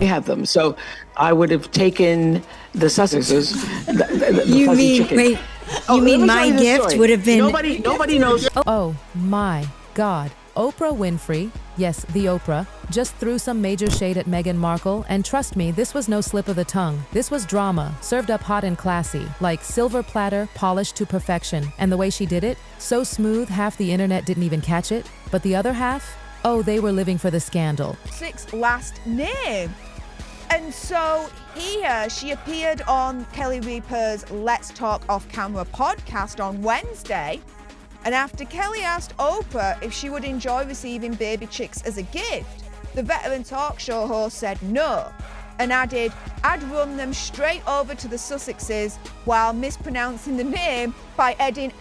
have them. So I would have taken the Sussexes. You mean, wait, you mean my gift would have been... Nobody knows. Oh my God. Oprah Winfrey, yes, the Oprah, just threw some major shade at Meghan Markle, and trust me, this was no slip of the tongue. This was drama, served up hot and classy, like silver platter, polished to perfection. And the way she did it, so smooth, half the internet didn't even catch it. But the other half? Oh, they were living for the scandal. Sussex last name. And so here she appeared on Kelly Ripa's Let's Talk Off Camera podcast on Wednesday. And after Kelly asked Oprah if she would enjoy receiving baby chicks as a gift, the veteran talk show host said no, and added, "I'd run them straight over to the Sussexes," while mispronouncing the name by adding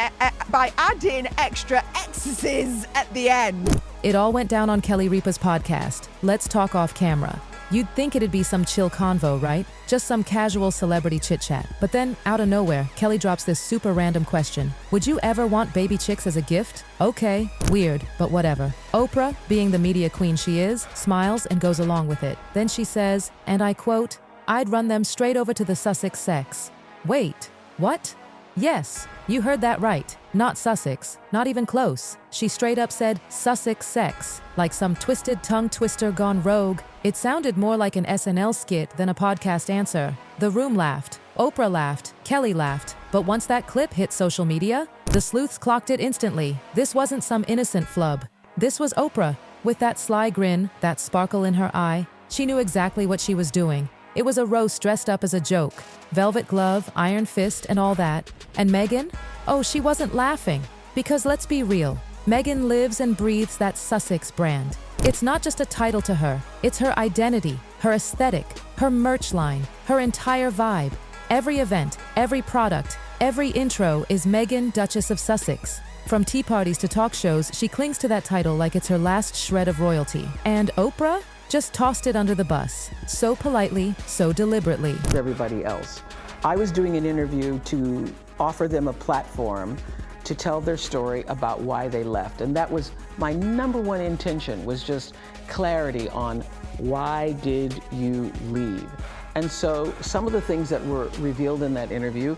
extra X's at the end. It all went down on Kelly Ripa's podcast, Let's Talk Off Camera. You'd think it'd be some chill convo, right? Just some casual celebrity chit-chat. But then, out of nowhere, Kelly drops this super random question. Would you ever want baby chicks as a gift? Okay, weird, but whatever. Oprah, being the media queen she is, smiles and goes along with it. Then she says, and I quote, "I'd run them straight over to the Sussex sex." Wait, what? Yes, you heard that right. Not Sussex, not even close. She straight up said Sussex sex, like some twisted tongue twister gone rogue. It sounded more like an SNL skit than a podcast answer. The room laughed, Oprah laughed, Kelly laughed. But once that clip hit social media, the sleuths clocked it instantly. This wasn't some innocent flub. This was Oprah. With that sly grin, that sparkle in her eye, she knew exactly what she was doing. It was a roast dressed up as a joke. Velvet glove, iron fist, and all that. And Meghan? Oh, she wasn't laughing. Because let's be real, Meghan lives and breathes that Sussex brand. It's not just a title to her, it's her identity, her aesthetic, her merch line, her entire vibe. Every event, every product, every intro is Meghan, Duchess of Sussex. From tea parties to talk shows, she clings to that title like it's her last shred of royalty. And Oprah? Just tossed it under the bus. So politely, so deliberately. Everybody else. I was doing an interview to offer them a platform to tell their story about why they left. And that was my number one intention, was just clarity on why did you leave? And so some of the things that were revealed in that interview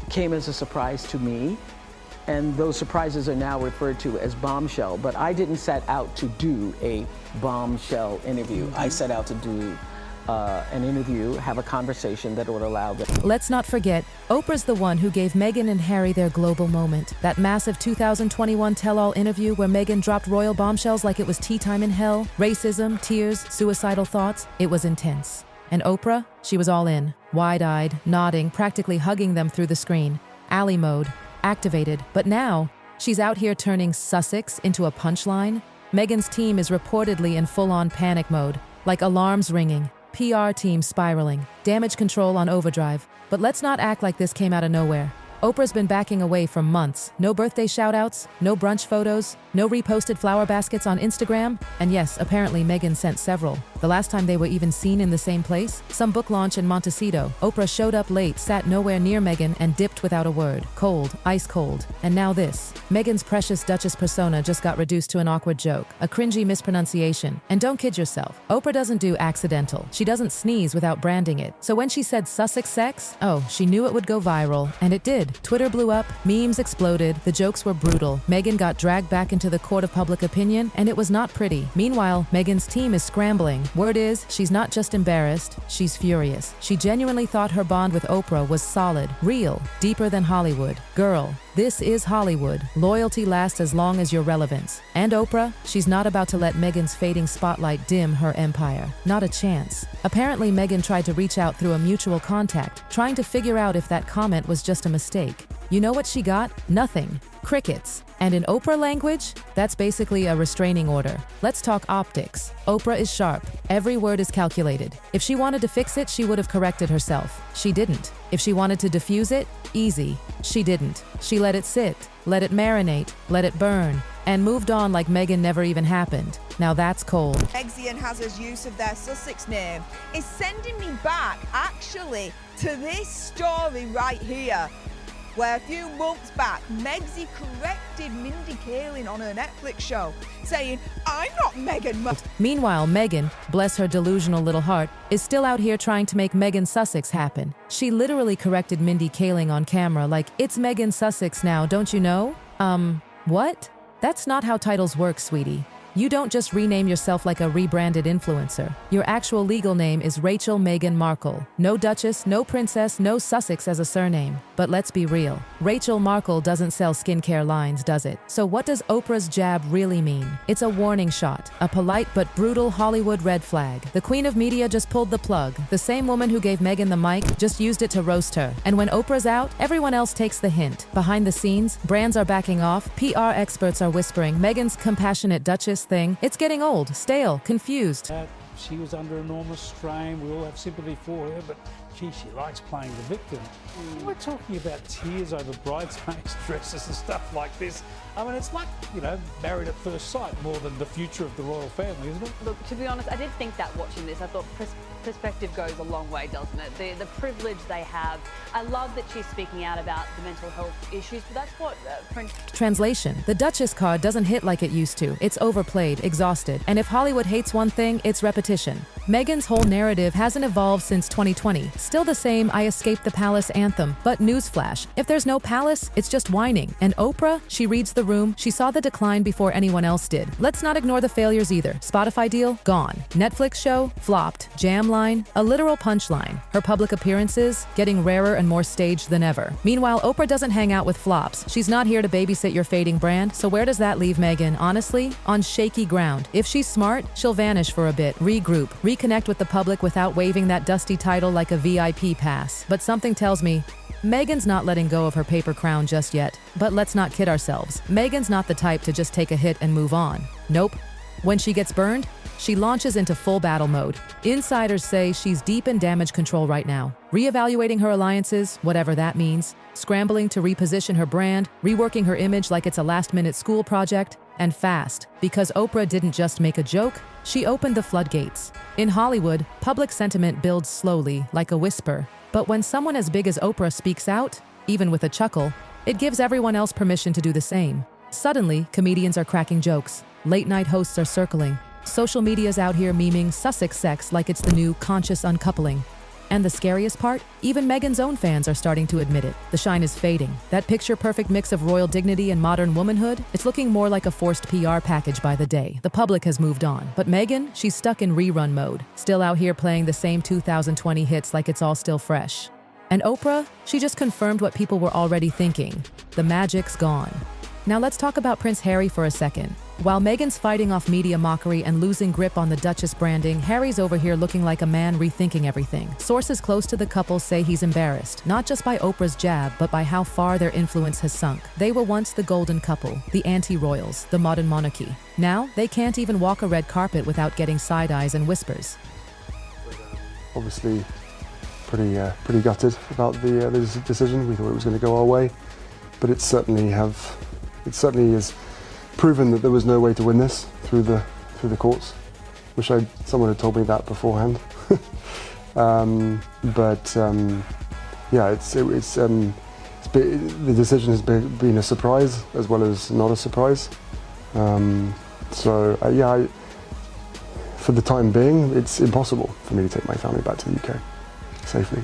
came as a surprise to me. And those surprises are now referred to as bombshell, but I didn't set out to do a bombshell interview. I set out to do an interview, have a conversation that would allow them. Let's not forget, Oprah's the one who gave Meghan and Harry their global moment. That massive 2021 tell-all interview where Meghan dropped royal bombshells like it was tea time in hell, racism, tears, suicidal thoughts. It was intense. And Oprah, she was all in, wide-eyed, nodding, practically hugging them through the screen. Alley mode. Activated, but now she's out here turning Sussex into a punchline. Meghan's team is reportedly in full-on panic mode, like alarms ringing, PR team spiraling, damage control on overdrive. But let's not act like this came out of nowhere. Oprah's been backing away for months. No birthday shout-outs, no brunch photos, no reposted flower baskets on Instagram. And yes, apparently Meghan sent several. The last time they were even seen in the same place, some book launch in Montecito. Oprah showed up late, sat nowhere near Meghan, and dipped without a word. Cold, ice cold. And now this. Meghan's precious Duchess persona just got reduced to an awkward joke, a cringy mispronunciation. And don't kid yourself, Oprah doesn't do accidental. She doesn't sneeze without branding it. So when she said Sussex sex, oh, she knew it would go viral, and it did. Twitter blew up, memes exploded, the jokes were brutal. Meghan got dragged back into the court of public opinion, and it was not pretty. Meanwhile, Meghan's team is scrambling. Word is, she's not just embarrassed, she's furious. She genuinely thought her bond with Oprah was solid, real, deeper than Hollywood. Girl, this is Hollywood. Loyalty lasts as long as your relevance. And Oprah, she's not about to let Meghan's fading spotlight dim her empire. Not a chance. Apparently, Meghan tried to reach out through a mutual contact, trying to figure out if that comment was just a mistake. You know what she got? Nothing. Crickets. And in Oprah language, that's basically a restraining order. Let's talk optics. Oprah is sharp. Every word is calculated. If she wanted to fix it, she would have corrected herself. She didn't. If she wanted to diffuse it, easy. She didn't. She let it sit, let it marinate, let it burn, and moved on like Meghan never even happened. Now that's cold. Eggsy and Hazard's use of their Sussex name is sending me back, actually, to this story right here, where a few months back, Megsy corrected Mindy Kaling on her Netflix show, saying, "I'm not Meghan Markle." Meanwhile, Meghan, bless her delusional little heart, is still out here trying to make Meghan Sussex happen. She literally corrected Mindy Kaling on camera like, "It's Meghan Sussex now, don't you know?" What? That's not how titles work, sweetie. You don't just rename yourself like a rebranded influencer. Your actual legal name is Rachel Meghan Markle. No Duchess, no Princess, no Sussex as a surname. But let's be real. Rachel Markle doesn't sell skincare lines, does it? So what does Oprah's jab really mean? It's a warning shot, a polite but brutal Hollywood red flag. The queen of media just pulled the plug. The same woman who gave Meghan the mic just used it to roast her. And when Oprah's out, everyone else takes the hint. Behind the scenes, brands are backing off, PR experts are whispering, Meghan's compassionate Duchess thing, it's getting old, stale, confused. She was under enormous strain. We all have sympathy for her, but gee, she likes playing the victim. We're talking about tears over bridesmaids' dresses and stuff like this. I mean, it's like, married at first sight more than the future of the royal family, isn't it? Look, to be honest, I did think that watching this. I thought perspective goes a long way, doesn't it? The privilege they have. I love that she's speaking out about the mental health issues, but that's what Prince... Translation: the Duchess card doesn't hit like it used to. It's overplayed, exhausted, and if Hollywood hates one thing, it's repetition. Meghan's whole narrative hasn't evolved since 2020. Still the same I escaped the palace anthem, but newsflash, if there's no palace, it's just whining. And Oprah, she reads the room, she saw the decline before anyone else did. Let's not ignore the failures either. Spotify deal, gone. Netflix show, flopped. Jam line, a literal punchline. Her public appearances, getting rarer and more staged than ever. Meanwhile, Oprah doesn't hang out with flops. She's not here to babysit your fading brand, so where does that leave Meghan? Honestly, on shaky ground. If she's smart, she'll vanish for a bit, regroup, reconnect with the public without waving that dusty title like a VIP pass. But something tells me, Meghan's not letting go of her paper crown just yet. But let's not kid ourselves. Meghan's not the type to just take a hit and move on. Nope. When she gets burned, she launches into full battle mode. Insiders say she's deep in damage control right now, reevaluating her alliances, whatever that means, scrambling to reposition her brand, reworking her image like it's a last-minute school project, and fast, because Oprah didn't just make a joke, she opened the floodgates. In Hollywood, public sentiment builds slowly, like a whisper. But when someone as big as Oprah speaks out, even with a chuckle, it gives everyone else permission to do the same. Suddenly, comedians are cracking jokes. Late-night hosts are circling. Social media's out here memeing Sussex sex like it's the new conscious uncoupling. And the scariest part? Even Meghan's own fans are starting to admit it. The shine is fading. That picture-perfect mix of royal dignity and modern womanhood, it's looking more like a forced PR package by the day. The public has moved on. But Meghan, she's stuck in rerun mode, still out here playing the same 2020 hits like it's all still fresh. And Oprah, she just confirmed what people were already thinking. The magic's gone. Now let's talk about Prince Harry for a second. While Meghan's fighting off media mockery and losing grip on the Duchess branding, Harry's over here looking like a man rethinking everything. Sources close to the couple say he's embarrassed, not just by Oprah's jab, but by how far their influence has sunk. They were once the golden couple, the anti-royals, the modern monarchy. Now, they can't even walk a red carpet without getting side eyes and whispers. Obviously, pretty gutted about the decision. We thought it was going to go our way, but it certainly has proven that there was no way to win this through the courts. Wish someone had told me that beforehand. The decision has been a surprise as well as not a surprise. For the time being, it's impossible for me to take my family back to the UK safely.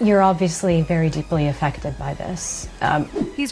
You're obviously very deeply affected by this.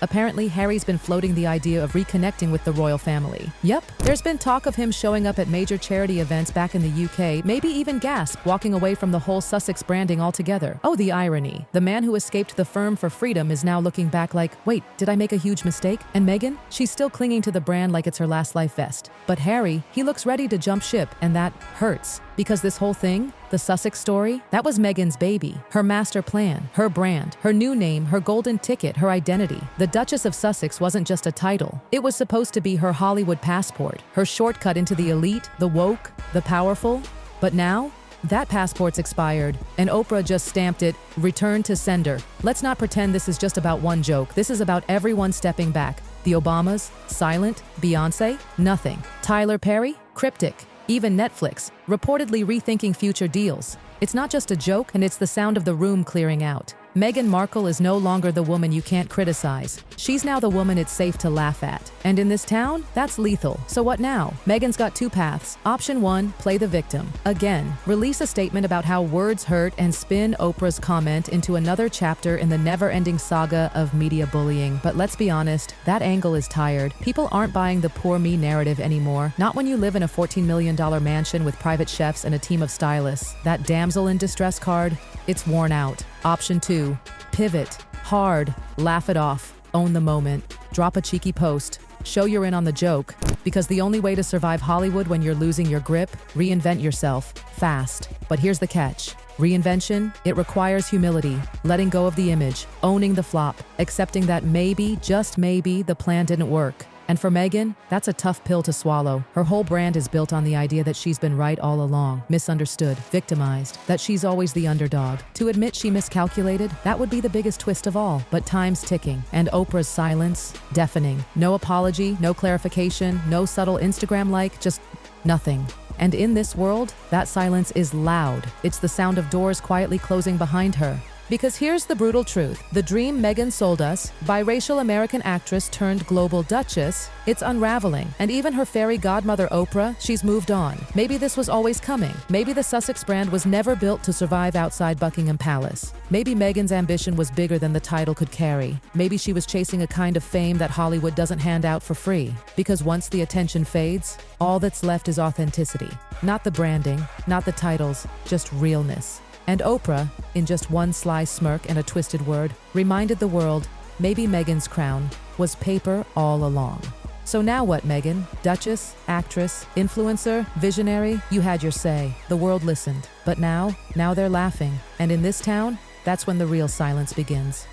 Apparently, Harry's been floating the idea of reconnecting with the royal family. Yep, there's been talk of him showing up at major charity events back in the UK, maybe even gasp, walking away from the whole Sussex branding altogether. Oh, the irony. The man who escaped the firm for freedom is now looking back like, wait, did I make a huge mistake? And Meghan? She's still clinging to the brand like it's her last life vest. But Harry, he looks ready to jump ship, and that hurts. Because this whole thing, the Sussex story, that was Meghan's baby, her master plan, her brand, her new name, her golden ticket, her identity. The Duchess of Sussex wasn't just a title. It was supposed to be her Hollywood passport, her shortcut into the elite, the woke, the powerful. But now, that passport's expired, and Oprah just stamped it, return to sender. Let's not pretend this is just about one joke. This is about everyone stepping back. The Obamas, silent. Beyoncé, nothing. Tyler Perry, cryptic. Even Netflix, reportedly rethinking future deals. It's not just a joke, and it's the sound of the room clearing out. Meghan Markle is no longer the woman you can't criticize. She's now the woman it's safe to laugh at. And in this town, that's lethal. So what now? Meghan's got two paths. Option 1, play the victim. Again, release a statement about how words hurt and spin Oprah's comment into another chapter in the never-ending saga of media bullying. But let's be honest, that angle is tired. People aren't buying the poor me narrative anymore. Not when you live in a $14 million mansion with private chefs and a team of stylists. That damsel in distress card, it's worn out. Option 2, pivot, hard, laugh it off, own the moment, drop a cheeky post, show you're in on the joke, because the only way to survive Hollywood when you're losing your grip, reinvent yourself, fast. But here's the catch. Reinvention, it requires humility, letting go of the image, owning the flop, accepting that maybe, just maybe, the plan didn't work. And for Meghan, that's a tough pill to swallow. Her whole brand is built on the idea that she's been right all along, misunderstood, victimized, that she's always the underdog. To admit she miscalculated, that would be the biggest twist of all. But time's ticking, and Oprah's silence, deafening. No apology, no clarification, no subtle Instagram-like, just nothing. And in this world, that silence is loud. It's the sound of doors quietly closing behind her. Because here's the brutal truth. The dream Meghan sold us, biracial American actress turned global duchess, it's unraveling. And even her fairy godmother Oprah, she's moved on. Maybe this was always coming. Maybe the Sussex brand was never built to survive outside Buckingham Palace. Maybe Meghan's ambition was bigger than the title could carry. Maybe she was chasing a kind of fame that Hollywood doesn't hand out for free. Because once the attention fades, all that's left is authenticity. Not the branding, not the titles, just realness. And Oprah, in just one sly smirk and a twisted word, reminded the world maybe Meghan's crown was paper all along. So now what, Meghan? Duchess, actress, influencer, visionary? You had your say. The world listened. But now they're laughing. And in this town, that's when the real silence begins.